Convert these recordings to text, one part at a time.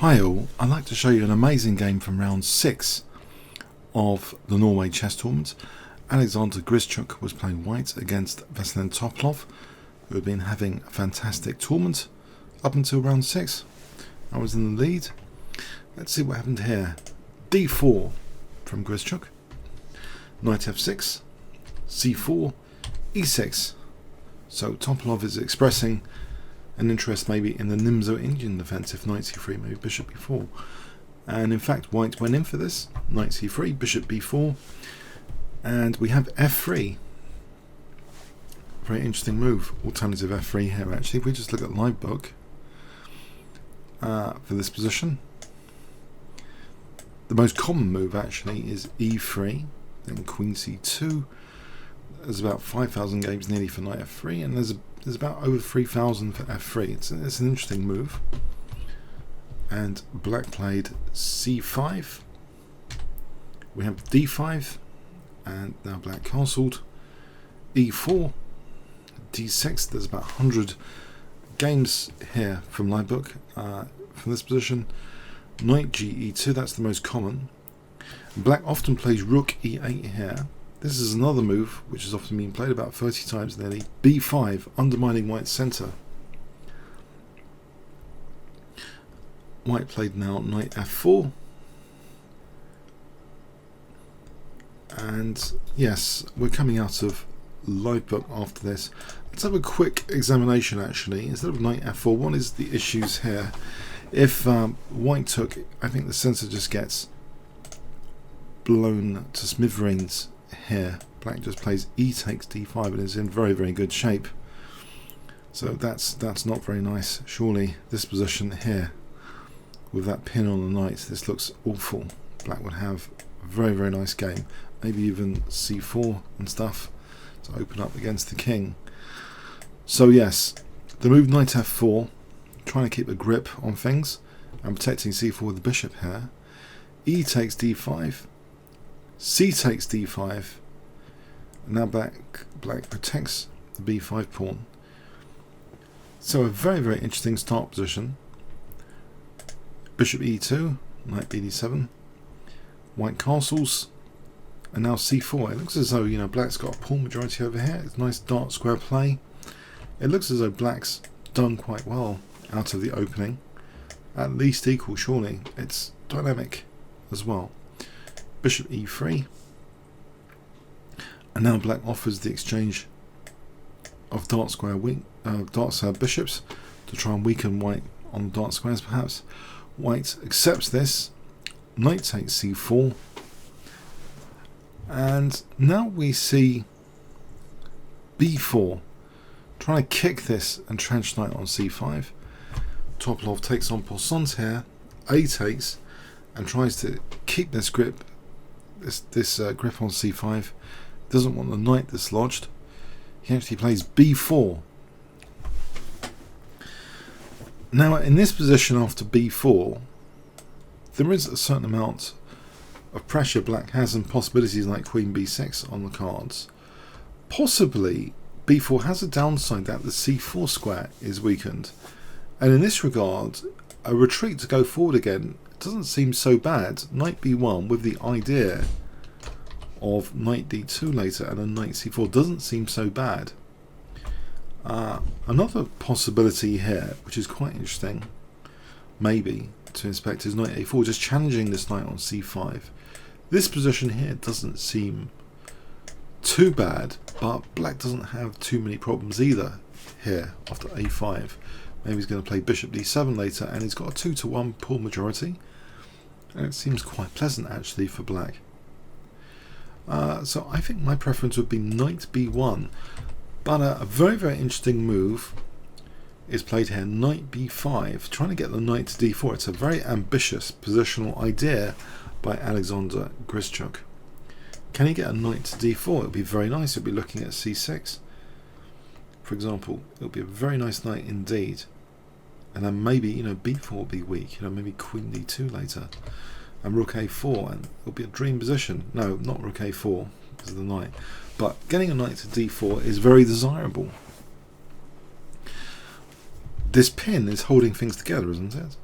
Hi all, I'd like to show you an amazing game from round 6 of the Norway chess tournament. Alexander Grischuk was playing white against Veselin Topalov, who had been having a fantastic tournament up until round 6. I was in the lead. Let's see what happened here. d4 from Grischuk, knight f6, c4, e6. So Topalov is expressing an interest maybe in the Nimzo-Indian defense, if knight c3, maybe bishop b4. And in fact, white went in for this. Knight c3, bishop b4, and we have f3. Very interesting move. Alternative f3 here, actually. If we just look at live book for this position, the most common move actually is e3, then queen c2. There's about 5,000 games nearly for knight f3, and there's about over 3,000 for f3. It's an interesting move. And black played c5. We have d5, and now black castled. e4, d6. There's about 100 games here from live book from this position. Knight ge2, that's the most common. Black often plays rook e8 here. This is another move which has often been played about 30 times nearly. b5, undermining white's centre. White played now knight f4. And yes, we're coming out of live book after this. Let's have a quick examination actually. Instead of knight f4, what is the issues here? If white took, I think the centre just gets blown to smithereens here. Black just plays e takes d5 and is in very, very good shape. So that's not very nice, surely. This position here with that pin on the knight, this looks awful. Black would have a very, very nice game, maybe even c4 and stuff to open up against the king. So yes, the move knight f4, trying to keep a grip on things and protecting c4 with the bishop here. E takes d5, c takes d5, and now black protects the b5 pawn. So a very, very interesting start position. Bishop e2, knight bd7, white castles, and now c4. It looks as though, you know, black's got a pawn majority over here. It's nice dark square play. It looks as though black's done quite well out of the opening. At least equal, surely. It's dynamic as well. Bishop e3, and now black offers the exchange of dark square bishops to try and weaken white on dark squares perhaps. White accepts this. Knight takes c4, and now we see b4, trying to kick this and trench knight on c5. Topalov takes on Poisson's here. A takes and tries to keep this grip, this grip on c5. Doesn't want the knight dislodged. He actually plays b4. Now in this position after b4, there is a certain amount of pressure black has and possibilities like queen b6 on the cards. Possibly b4 has a downside that the c4 square is weakened, and in this regard a retreat to go forward again doesn't seem so bad. Knight b1 with the idea of knight d2 later and a knight c4 doesn't seem so bad. Another possibility here, which is quite interesting, maybe to inspect, is knight a4, just challenging this knight on c5. This position here doesn't seem too bad, but black doesn't have too many problems either here after a5. Maybe he's going to play bishop d7 later, and he's got a 2-1 pawn majority, and it seems quite pleasant actually for black. So I think my preference would be knight b1, but a very, very interesting move is played here, knight b5, trying to get the knight to d4. It's a very ambitious positional idea by Alexander Grischuk. Can he get a knight to d4? It would be very nice. He'll be looking at c6, for example. It would be a very nice knight indeed. And then maybe, you know, b4 will be weak. You know, maybe queen d2 later, and rook a4, and it'll be a dream position. No, not rook a4 because of the knight, but getting a knight to d4 is very desirable. This pin is holding things together, isn't it?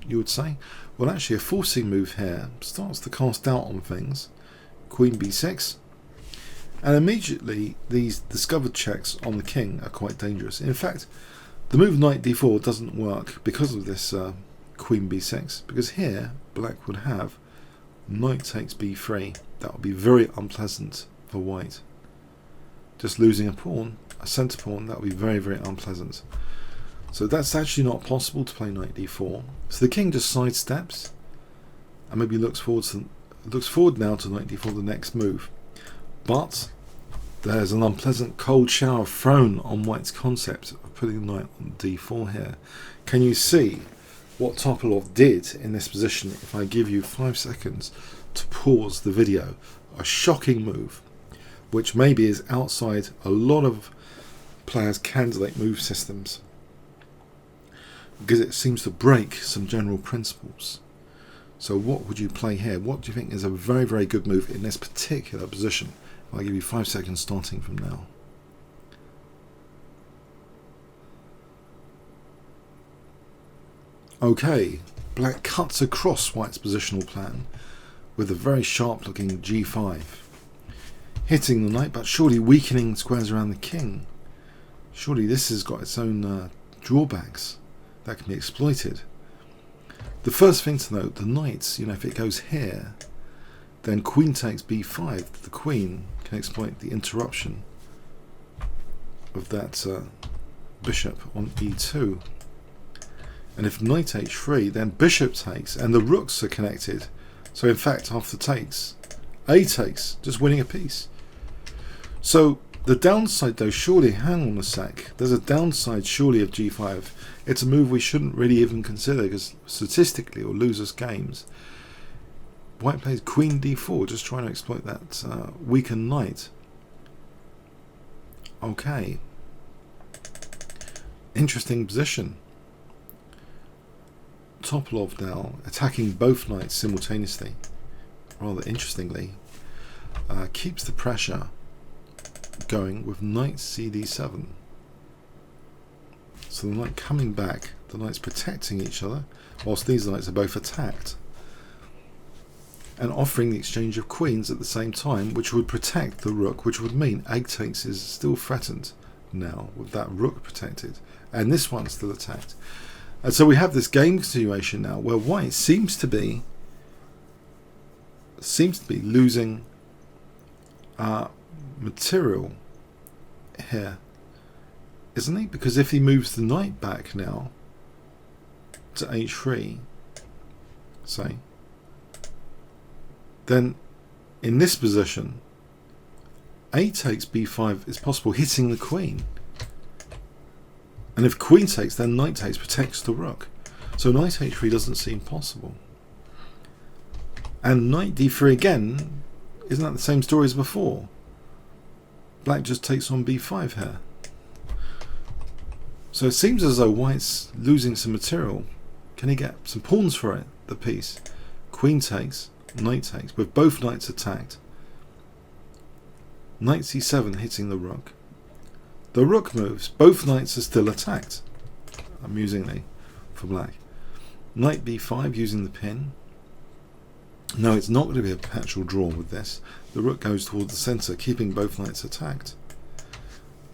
you would say? Well, actually a forcing move here starts to cast doubt on things. Queen b6. And immediately these discovered checks on the king are quite dangerous. In fact, the move knight d4 doesn't work because of this queen b6, because here black would have knight takes b3. That would be very unpleasant for white. Just losing a pawn, a centre pawn, that would be very, very unpleasant. So that's actually not possible to play knight d4. So the king just sidesteps and maybe looks forward now to knight d4, the next move. But there's an unpleasant cold shower thrown on white's concept of putting the knight on d4 here. Can you see what Topalov did in this position if I give you 5 seconds to pause the video? A shocking move, which maybe is outside a lot of players' candidate move systems, because it seems to break some general principles. So what would you play here? What do you think is a very, very good move in this particular position? I'll give you 5 seconds starting from now. Okay, black cuts across white's positional plan with a very sharp looking g5. Hitting the knight, but surely weakening squares around the king. Surely this has got its own drawbacks that can be exploited. The first thing to note, the knights, if it goes here, then queen takes b5. The queen can exploit the interruption of that bishop on e2. And if knight h3, then bishop takes, and the rooks are connected. So in fact, after takes, a takes, just winning a piece. So the downside though, surely, hang on a sec, there's a downside surely of g5. It's a move we shouldn't really even consider, because statistically it will lose us games. White plays queen d4, just trying to exploit that weakened knight. Okay. Interesting position. Topalov now attacking both knights simultaneously, rather interestingly, keeps the pressure going with knight cd7. So the knight coming back, the knights protecting each other, whilst these knights are both attacked, and offering the exchange of queens at the same time, which would protect the rook, which would mean egg takes is still threatened now with that rook protected, and this one's still attacked. And so we have this game continuation now where white seems to be losing material here, isn't he? Because if he moves the knight back now to h3, say, then in this position a takes b5 is possible, hitting the queen. And if queen takes, then knight takes protects the rook. So knight h3 doesn't seem possible. And knight d3 again, isn't that the same story as before? Black just takes on b5 here. So it seems as though white's losing some material. Can he get some pawns for it, the piece? Queen takes, knight takes, with both knights attacked. Knight c7 hitting the rook. The rook moves, both knights are still attacked, amusingly, for black. Knight b5 using the pin. No, it's not going to be a perpetual draw with this. The rook goes towards the centre, keeping both knights attacked.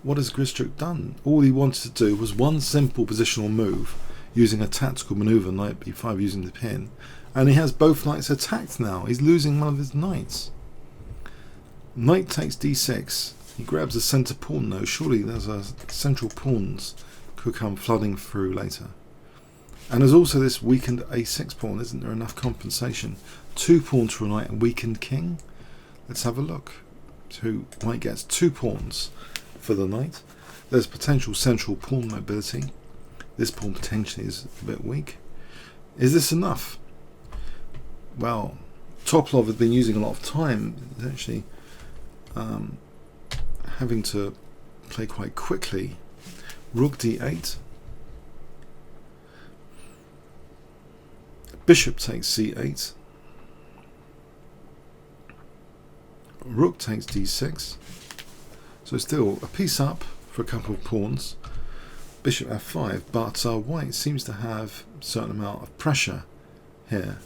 What has Grischuk done? All he wanted to do was one simple positional move, using a tactical manoeuvre, knight b5 using the pin, and he has both knights attacked now. He's losing one of his knights. Knight takes d6. He grabs a centre pawn though. Surely there's a central pawns could come flooding through later. And there's also this weakened a6 pawn. Isn't there enough compensation? 2 pawns for a knight and weakened king. Let's have a look. So white gets 2 pawns for the knight. There's potential central pawn mobility. This pawn potentially is a bit weak. Is this enough? Well, Topalov has been using a lot of time, actually having to play quite quickly. Rook d8. Bishop takes c8. Rook takes d6. So still a piece up for a couple of pawns. bishop f5, but white seems to have a certain amount of pressure here.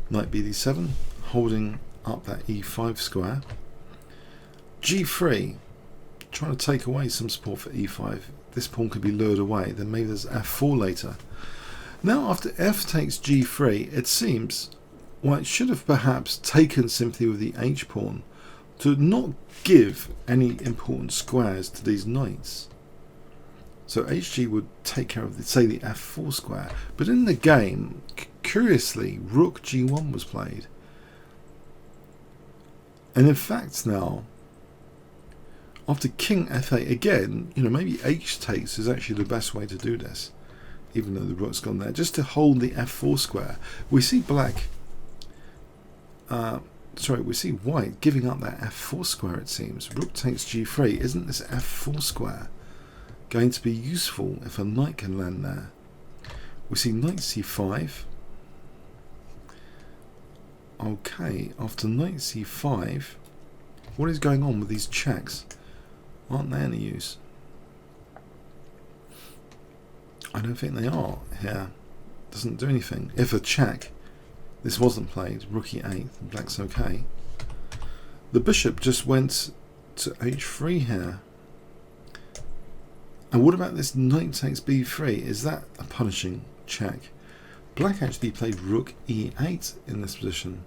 Knight bd7, holding up that e5 square. g3, trying to take away some support for e5. This pawn could be lured away. Then maybe there's f4 later. Now after f takes g3, it seems white should have perhaps taken sympathy with the h pawn to not give any important squares to these knights. So hg would take care of, say, the f4 square. But in the game, curiously, rook g1 was played. And in fact now, after king f8, again, maybe h takes is actually the best way to do this, even though the rook's gone there, just to hold the f4 square. We see we see white giving up that f4 square, it seems. Rook takes g3. Isn't this f4 square going to be useful if a knight can land there? We see knight c5. Okay, after knight c5, what is going on with these checks? Aren't they any use? I don't think they are here. Doesn't do anything. If a check, this wasn't played, rook e8, black's okay. The bishop just went to h3 here. And what about this knight takes b3? Is that a punishing check? Black actually played rook e8 in this position.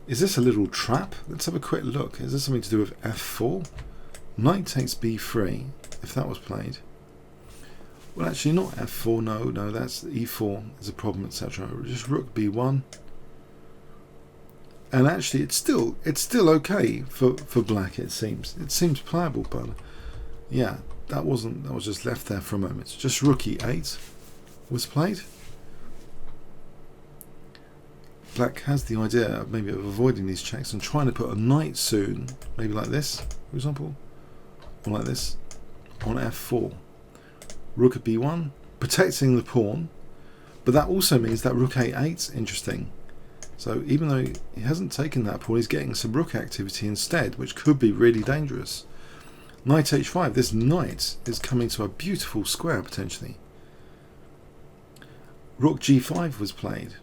Is this a little trap? Let's have a quick look. Is this something to do with f4? Knight takes b3, if that was played. Well, actually not f4, no, that's e4 is a problem, etc. Just rook b1. And actually it's still okay for black, it seems. It seems playable, but yeah, that was just left there for a moment. Just rook e8 was played. Black has the idea of maybe of avoiding these checks and trying to put a knight soon, maybe like this, for example, or like this, on f4. Rook at b1, protecting the pawn, but that also means that rook a8 is interesting. So even though he hasn't taken that pawn, he's getting some rook activity instead, which could be really dangerous. Knight h5, this knight is coming to a beautiful square potentially. Rook g5 was played.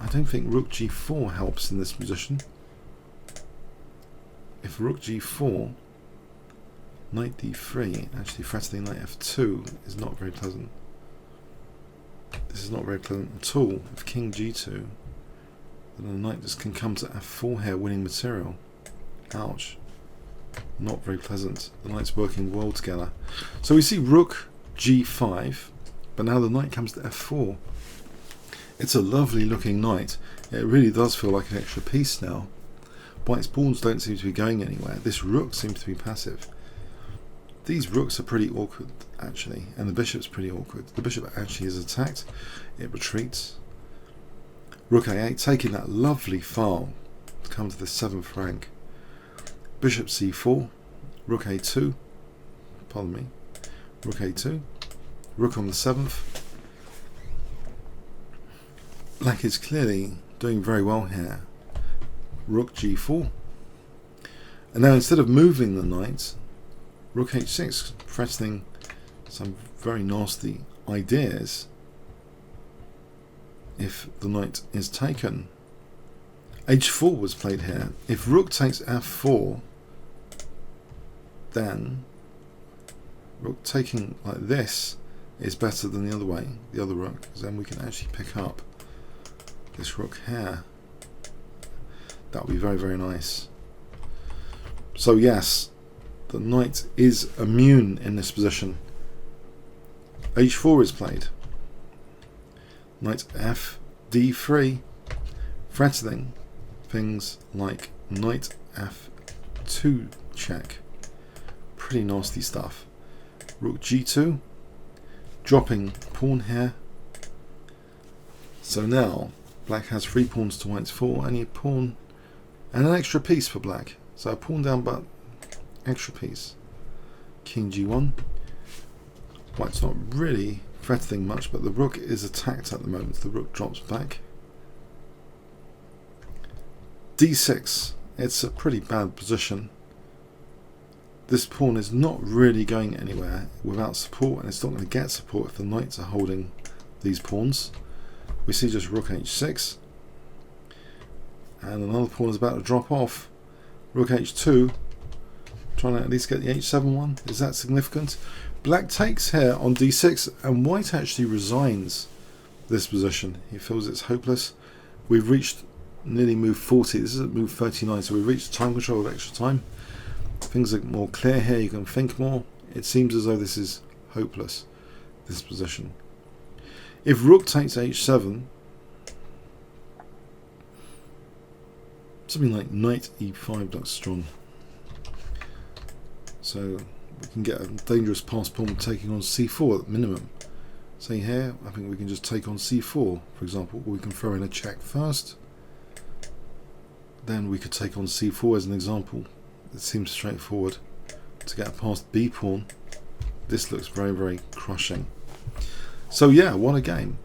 I don't think rook g4 helps in this position. If rook g4, knight d3, actually threatening knight f2 is not very pleasant. This is not very pleasant at all. If king g2, then the knight just can come to f4 here, winning material. Ouch. Not very pleasant. The knights working well together. So we see rook g5, but now the knight comes to f4. It's a lovely looking knight. It really does feel like an extra piece now. White's pawns don't seem to be going anywhere. This rook seems to be passive. These rooks are pretty awkward, actually, and the bishop's pretty awkward. The bishop actually is attacked. It retreats. Rook a8, taking that lovely file to come to the 7th rank. Bishop c4, rook a2, pardon me, rook a2, rook on the 7th. Black is clearly doing very well here. Rook g4. And now instead of moving the knight, rook h6, threatening some very nasty ideas if the knight is taken. h4 was played here. If rook takes f4, then rook taking like this is better than the other way, the other rook, because then we can actually pick up this rook here. That would be very, very nice. So yes, the knight is immune in this position. h4 is played. Knight f d3, threatening things like knight f2 check. Pretty nasty stuff. Rook g2, dropping pawn here. So now black has 3 pawns to white's 4, and a pawn and an extra piece for black. So a pawn down but extra piece. King g1. White's not really threatening much, but the rook is attacked at the moment. The rook drops back. d6. It's a pretty bad position. this pawn is not really going anywhere without support, and it's not going to get support if the knights are holding these pawns. We see just rook h6, and another pawn is about to drop off. Rook h2, trying to at least get the h7 one. Is that significant? Black takes here on d6, and white actually resigns this position. He feels it's hopeless. We've reached nearly move 40. This is at move 39, so we've reached time control of extra time. Things are more clear here, you can think more. It seems as though this is hopeless, this position. If rook takes h7, something like knight e5 looks strong. So we can get a dangerous pass pawn taking on c4 at minimum. Say here, I think we can just take on c4, for example, or we can throw in a check first. Then we could take on c4 as an example. It seems straightforward to get past b pawn. This looks very, very crushing. So yeah, what a game.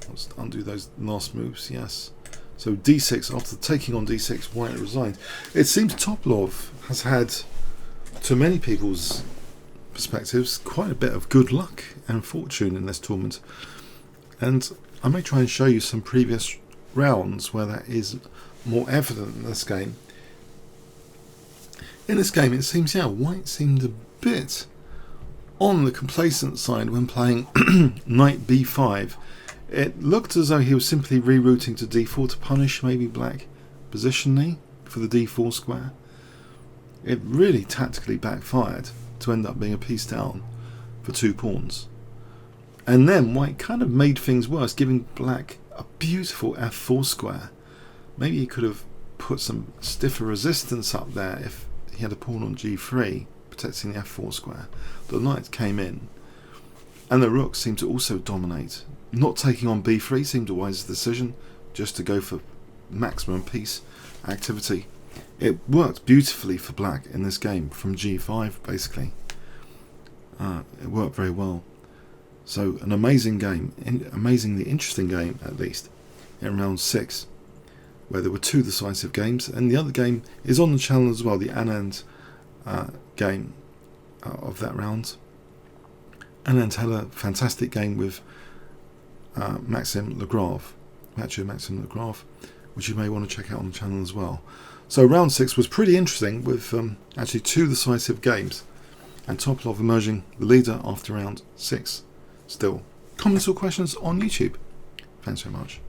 Let's undo those last moves. Yes. So d6, after taking on d6, white resigned. It seems Topalov has had, to many people's perspectives, quite a bit of good luck and fortune in this tournament. And I may try and show you some previous rounds where that is more evident in this game. In this game, it seems, yeah, white seemed a bit on the complacent side when playing knight b5. It looked as though he was simply rerouting to d4 to punish maybe black positionally for the d4 square. It really tactically backfired to end up being a piece down for 2 pawns. And then white kind of made things worse, giving black a beautiful f4 square. Maybe he could have put some stiffer resistance up there if he had a pawn on g3 protecting the f4 square. The knight came in, and the rook seemed to also dominate. Not taking on b3 seemed a wise decision, just to go for maximum piece activity. It worked beautifully for black in this game from g5 basically. It worked very well. So an amazing game, amazingly interesting game at least, in round 6, where there were 2 decisive games, and the other game is on the channel as well, the Anand game of that round. Anand had a fantastic game with Maxime Legrave, Maxime Legrave, which you may want to check out on the channel as well. So round 6 was pretty interesting with actually 2 decisive games, and Topalov emerging the leader after round 6 still. Comments or questions on YouTube? Thanks very much.